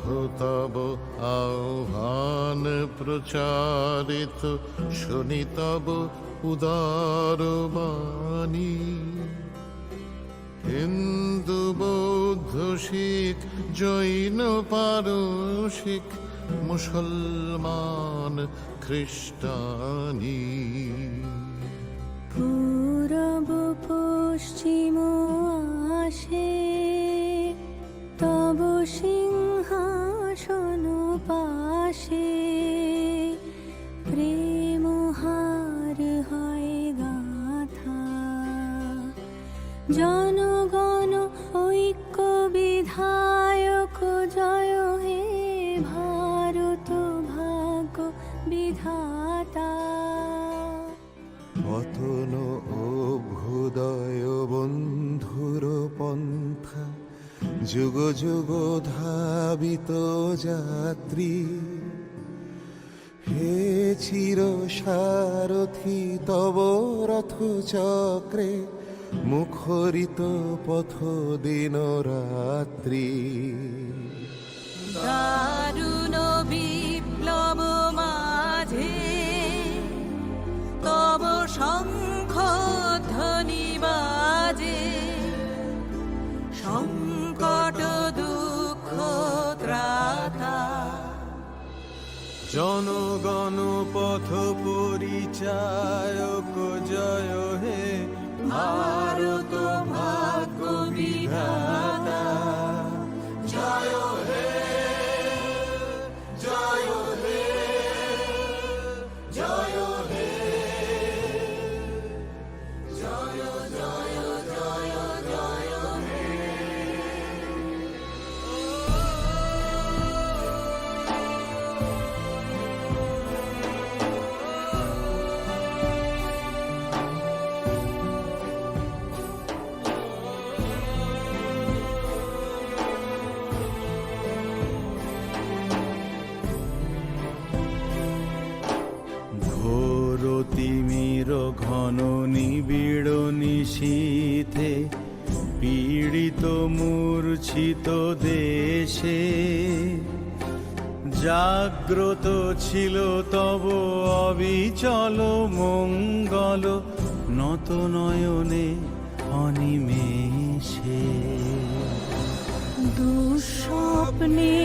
প্রভু তব আহ্বান প্রচারিত, শুনি তব উদার বাণী। হিন্দু বৌদ্ধ শিখ জৈন পারসিক, মুসলমান খ্রিস্টানি। পূরব পশ্চিম আসে তব সিংহাসন পাশে, প্রেম হার হয় গাথা। জনগণ ঐক্য বিধায়ক জয় হে ভারত ভাগ্য বিধাতা। পতন অভ্যুদয় বন্ধুর পন্থা, যুগ যুগ ধাবিত যাত্রী। হে চির সারথি তব রথ চক্রে, মুখরিত পথ দিন রাত্রি। দারুণ বিপ্লব মাঝে তব শঙ্খ ধ্বনি বাজে, সংকট দুঃখ ত্রাতা। জনগণ পথ পরিচায়ক জয় হে ভারত ভাগ্য বিধাতা। জয় হে, জয় হে, জয় হে, জয় জয় জয় জয় হে। তিমির ঘন নিবিড় নিশীথে, পীড়িত মূর্ছিত দেশে। জাগ্রত ছিল তব অবিচল মঙ্গল, নত নয়নে অনিমেষে। দুঃস্বপ্নে